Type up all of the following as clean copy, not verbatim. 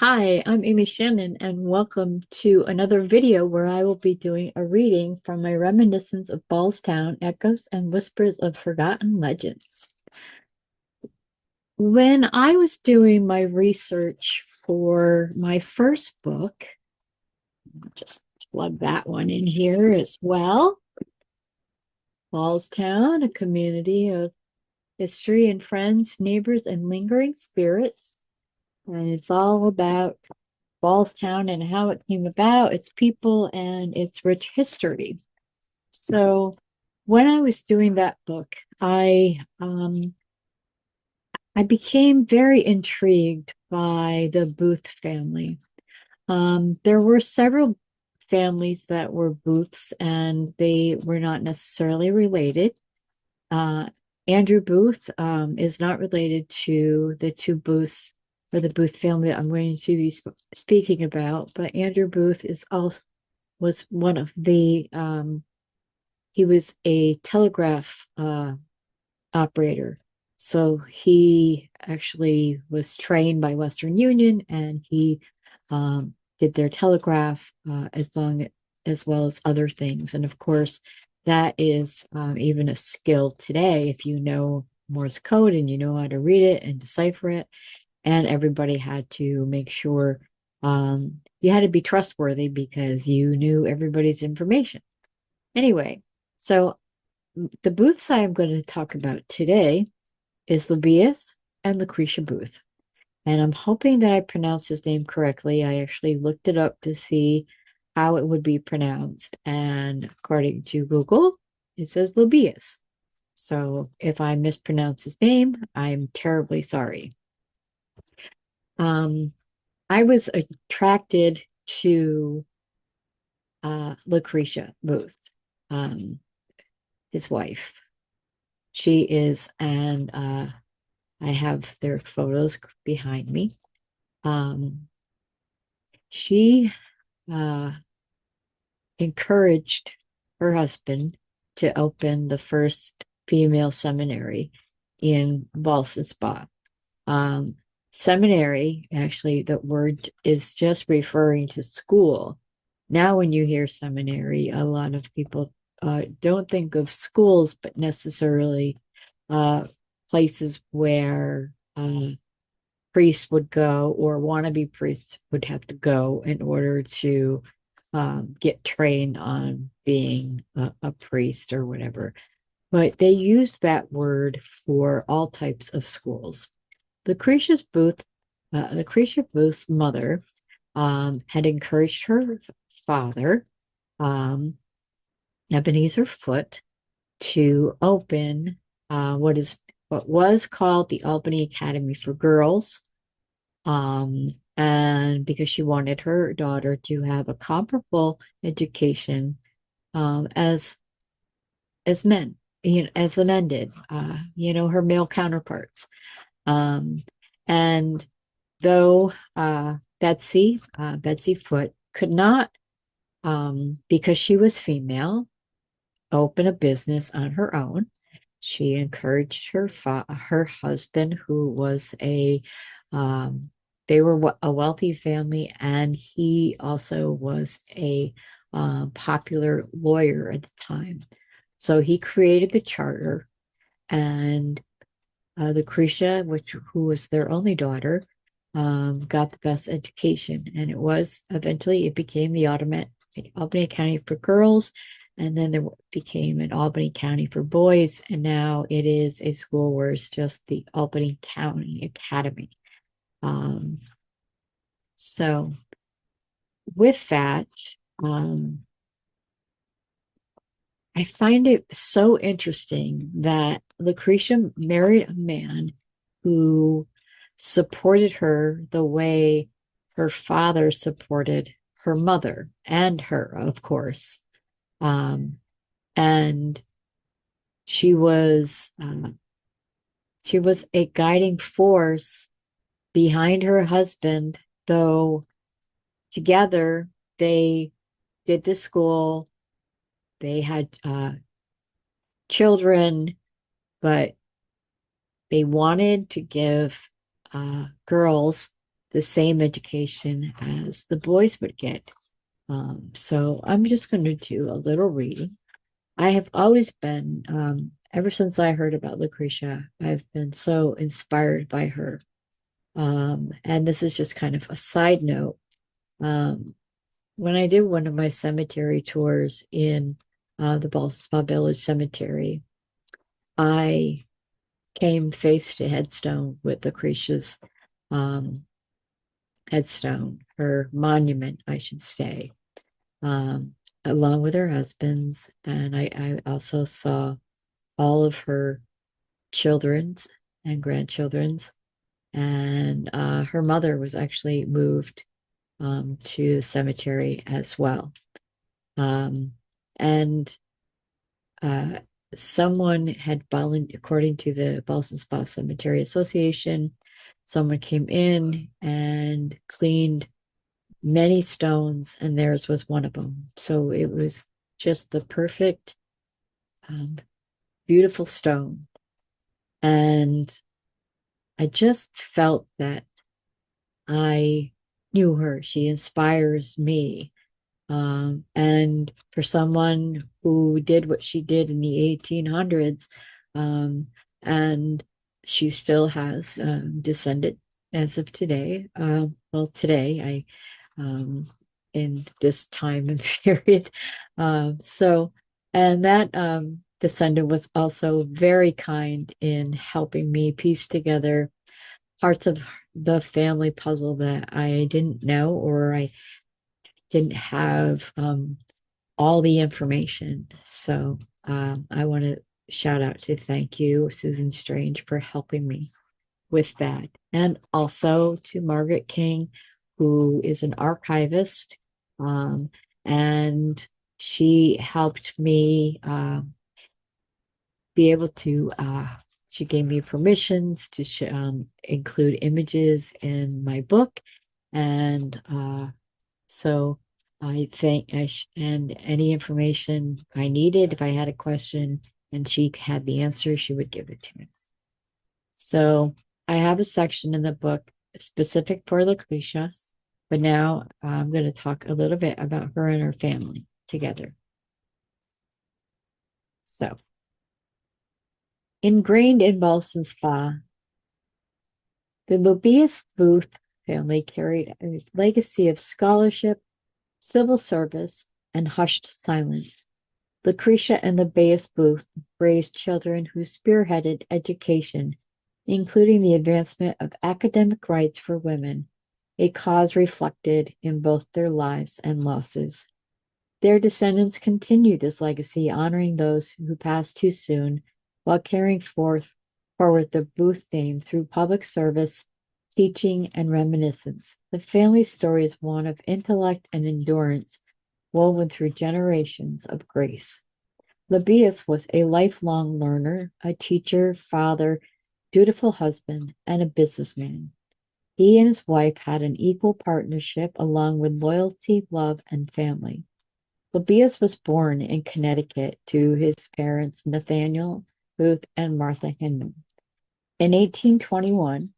Hi, I'm Amy Shannon, and welcome to another video where I will be doing a reading from my Reminiscence of Ballstown, Echoes and Whispers of Forgotten Legends. When I was doing my research for my first book, I'll just plug that one in here as well. Ballstown, a community of history and friends, neighbors, and lingering spirits. And it's all about Ballstown and how it came about, its people, and its rich history. So when I was doing that book, I became very intrigued by the Booth family. There were several families that were Booths, and they were not necessarily related. Uh, Andrew Booth is not related to the two Booths or the Booth family that I'm going to be speaking about, but Andrew Booth is also was one of the he was a telegraph operator. So he actually was trained by Western Union, and he did their telegraph as well as other things. And of course, that is even a skill today if you know Morse code and you know how to read it and decipher it. And everybody had to make sure you had to be trustworthy because you knew everybody's information. Anyway, so the booths I am going to talk about today is Lubius and Lucretia Booth. And I'm hoping that I pronounced his name correctly. I actually looked it up to see how it would be pronounced. And according to Google, it says Lubius. So if I mispronounce his name, I'm terribly sorry. Um, I was attracted to Lucretia Booth, um, his wife. She is, and I have their photos behind me. Um, she uh, encouraged her husband to open the first female seminary in Ballston Spa. Um, Seminary, actually, the word is just referring to school. Now, when you hear seminary, a lot of people don't think of schools, but necessarily uh, places where priests would go or wannabe priests would have to go in order to get trained on being a priest or whatever. But they use that word for all types of schools. Lucretia Booth's mother had encouraged her father, um, Ebenezer Foote, to open what was called the Albany Academy for Girls, and because she wanted her daughter to have a comparable education as men, as the men did, her male counterparts. Um, and though Betsy Foote could not, because she was female, open a business on her own. She encouraged her husband, who was um, they were a wealthy family, and he also was a popular lawyer at the time. So he created the charter, and Lucretia, who was their only daughter, got the best education, and it became the Albany County for girls, and then there became an Albany County for boys, and now it is a school where it's just the Albany County Academy. Um, so with that, um, I find it so interesting that Lucretia married a man who supported her the way her father supported her mother and her, of course. Um, and she was uh, she was a guiding force behind her husband, though together they did the school, they had children, but they wanted to give girls the same education as the boys would get. So I'm just going to do a little reading. I have always been, ever since I heard about Lucretia, I've been so inspired by her. And this is just kind of a side note. Um, when I did one of my cemetery tours in the Ballston Spa Village Cemetery, I came face to headstone with Lucretia's um, headstone, her monument, I should say, um, along with her husband's. And I also saw all of her children's and grandchildren's. And her mother was actually moved to the cemetery as well. Um, and uh, someone had volunteered, according to the Boston Spa Cemetery Association, someone came in and cleaned many stones, and theirs was one of them. So it was just the perfect, um, beautiful stone. And I just felt that I knew her. She inspires me. And for someone who did what she did in the 1800s, um, and she still has descended as of today. Well, today, in this time and period. So, and that descendant was also very kind in helping me piece together parts of the family puzzle that I didn't know, or I didn't have all the information. So I want to shout out to thank you, Susan Strange, for helping me with that. And also to Margaret King, who is an archivist. Um, and she helped me be able to, she gave me permissions to include images in my book. And so I think, and any information I needed, if I had a question and she had the answer, she would give it to me. So I have a section in the book specific for Lucretia, but now I'm going to talk a little bit about her and her family together. So, ingrained in Ballston Spa, the Lobius Booth family carried a legacy of scholarship, civil service, and hushed silence. Lucretia and Lobius Booth raised children who spearheaded education, including the advancement of academic rights for women, a cause reflected in both their lives and losses. Their descendants continue this legacy, honoring those who passed too soon, while carrying forward the Booth name through public service, teaching, and reminiscence. The family story is one of intellect and endurance, woven through generations of grace. Labius was a lifelong learner, a teacher, father, dutiful husband, and a businessman. He and his wife had an equal partnership along with loyalty, love, and family. Labius was born in Connecticut to his parents Nathaniel Booth and Martha Hinman. In 1821,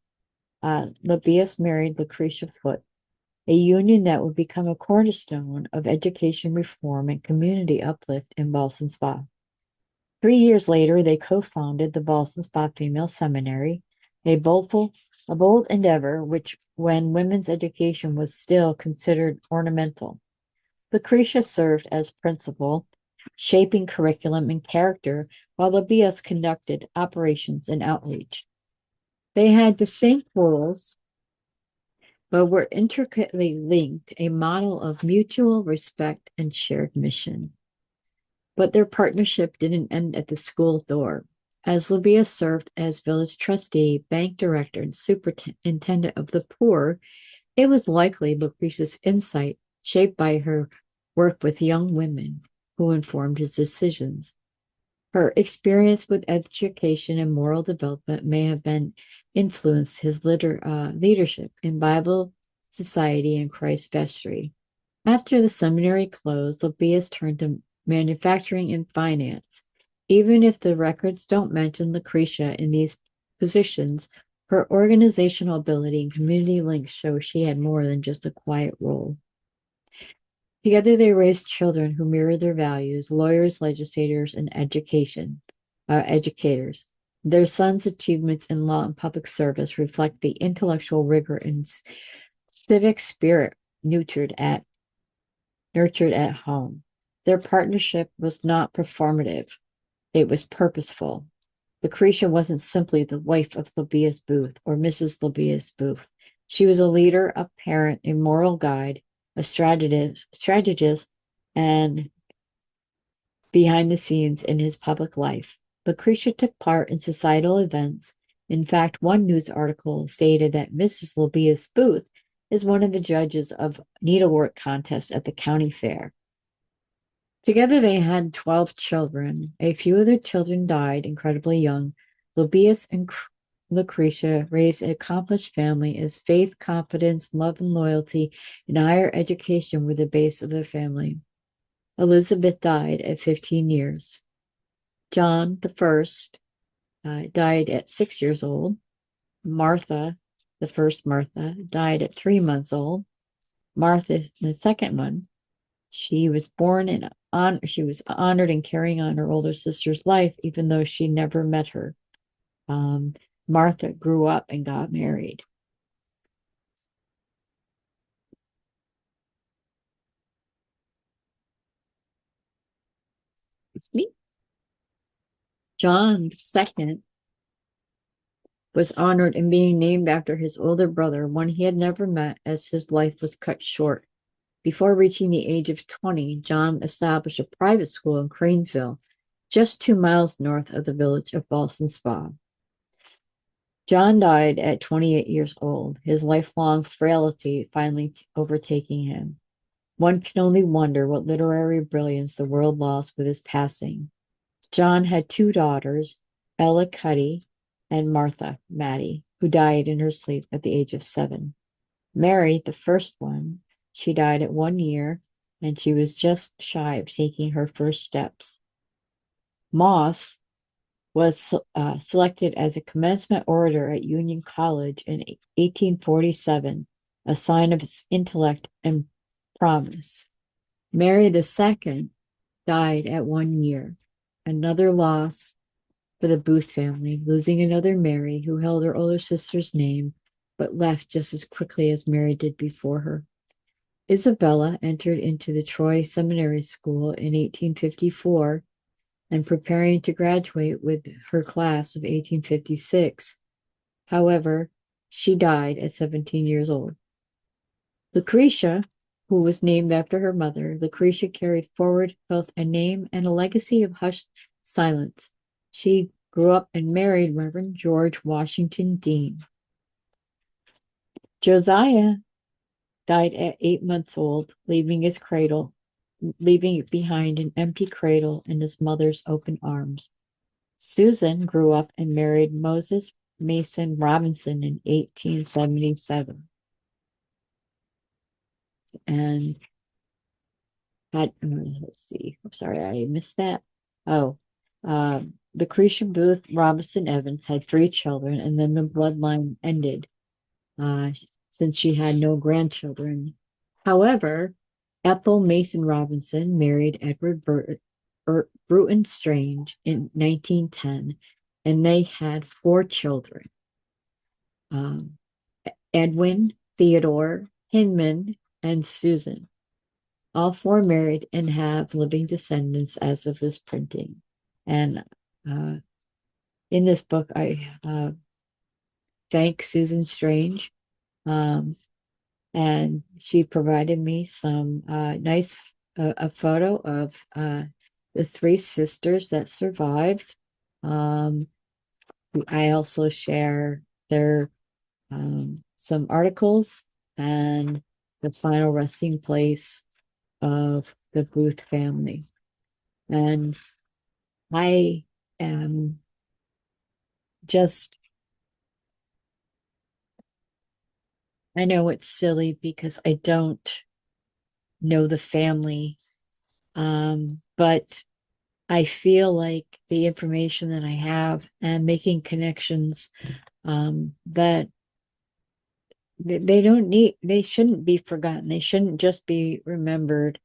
Labius married Lucretia Foote, a union that would become a cornerstone of education reform and community uplift in Ballston Spa. 3 years later, they co-founded the Ballston Spa Female Seminary, a bold endeavor which, when women's education was still considered ornamental. Lucretia served as principal, shaping curriculum and character, while Labias conducted operations and outreach. They had distinct roles, but were intricately linked, a model of mutual respect and shared mission. But their partnership didn't end at the school door. As Labia served as village trustee, bank director, and superintendent of the poor, it was likely Lucretia's insight, shaped by her work with young women, who informed his decisions. Her experience with education and moral development may have been influenced his leadership in Bible, society, and Christ vestry. After the seminary closed, Lobius turned to manufacturing and finance. Even if the records don't mention Lucretia in these positions, Her organizational ability and community links show she had more than just a quiet role. Together, they raised children who mirrored their values, lawyers, legislators, and educators. Their sons' achievements in law and public service reflect the intellectual rigor and civic spirit nurtured at home. Their partnership was not performative, it was purposeful. Lucretia wasn't simply the wife of Lebbeus Booth or Mrs. Lebbeus Booth. She was a leader, a parent, a moral guide, a strategist, and behind the scenes in his public life. Lucretia took part in societal events. In fact, one news article stated that Mrs. Lebbeus Booth is one of the judges of needlework contest at the county fair. Together they had 12 children. A few of their children died incredibly young. Lebbeus and Lucretia raised an accomplished family as faith, confidence, love, and loyalty in higher education were the base of their family. Elizabeth died at 15 years. John the First died at 6 years old. Martha, the first Martha, died at 3 months old. Martha, the second one, she was born in she was honored in carrying on her older sister's life, even though she never met her. Martha grew up and got married. Excuse me. John II was honored in being named after his older brother, one he had never met, as his life was cut short. Before reaching the age of 20, John established a private school in Cranesville, just 2 miles north of the village of Ballston Spa. John died at 28 years old, his lifelong frailty finally overtaking him. One can only wonder what literary brilliance the world lost with his passing. John had two daughters, Ella Cuddy and Martha Maddie, who died in her sleep at the age of 7. Mary, the first one, she died at 1 year, and she was just shy of taking her first steps. Moss was selected as a commencement orator at Union College in 1847, a sign of his intellect and promise. Mary II died at 1 year, another loss for the Booth family, losing another Mary who held her older sister's name, but left just as quickly as Mary did before her. Isabella entered into the Troy Seminary School in 1854 and preparing to graduate with her class of 1856. However, she died at 17 years old. Lucretia, who was named after her mother, Lucretia carried forward both a name and a legacy of hushed silence. She grew up and married Reverend George Washington Dean. Josiah died at 8 months old, leaving behind an empty cradle in his mother's open arms. Susan grew up and married Moses Mason Robinson in 1877. And let's see, I'm sorry, I missed that. Oh, Lucretia Booth Robinson Evans had 3 children, and then the bloodline ended since she had no grandchildren. However, Ethel Mason Robinson married Edward Bruton Strange in 1910, and they had 4 children. Edwin, Theodore, Hinman, and Susan. All 4 married and have living descendants as of this printing. And in this book, I thank Susan Strange. And she provided me some nice a photo of the 3 sisters that survived. I also share their some articles and the final resting place of the Booth family. And I am just, I know it's silly because I don't know the family, but I feel like the information that I have and making connections that they don't need, they shouldn't be forgotten. They shouldn't just be remembered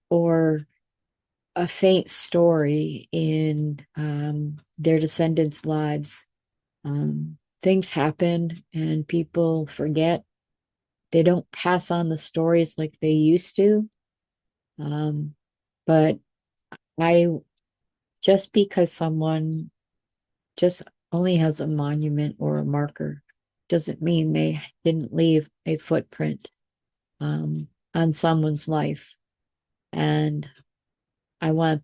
or a faint story in their descendants' lives. Things happen and people forget. They don't pass on the stories like they used to. Um, but I just because someone just only has a monument or a marker doesn't mean they didn't leave a footprint on someone's life. And I want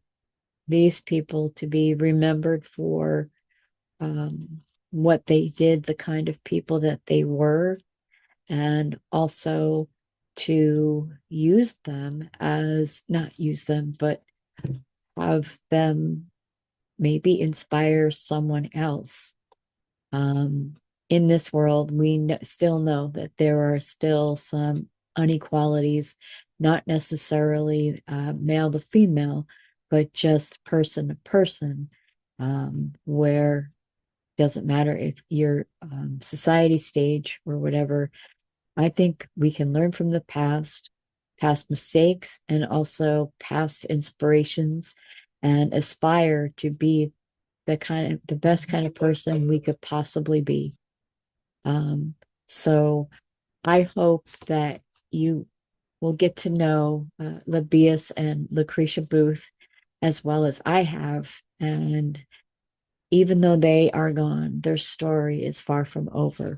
these people to be remembered for um, what they did, the kind of people that they were, and also to use them as not use them, but have them maybe inspire someone else. Um, in this world, we still know that there are still some inequalities, not necessarily male to female, but just person to person, where doesn't matter if you're society stage or whatever. I think we can learn from the past, past mistakes, and also past inspirations, and aspire to be the best kind of person we could possibly be. Um, so I hope that you will get to know Labius and Lucretia Booth as well as I have. And even though they are gone, their story is far from over.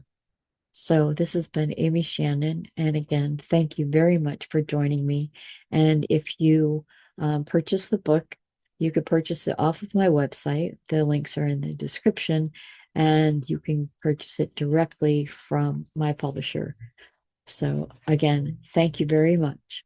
So this has been Amy Shannon. And again, thank you very much for joining me. And if you purchase the book, you could purchase it off of my website. The links are in the description, and you can purchase it directly from my publisher. So again, thank you very much.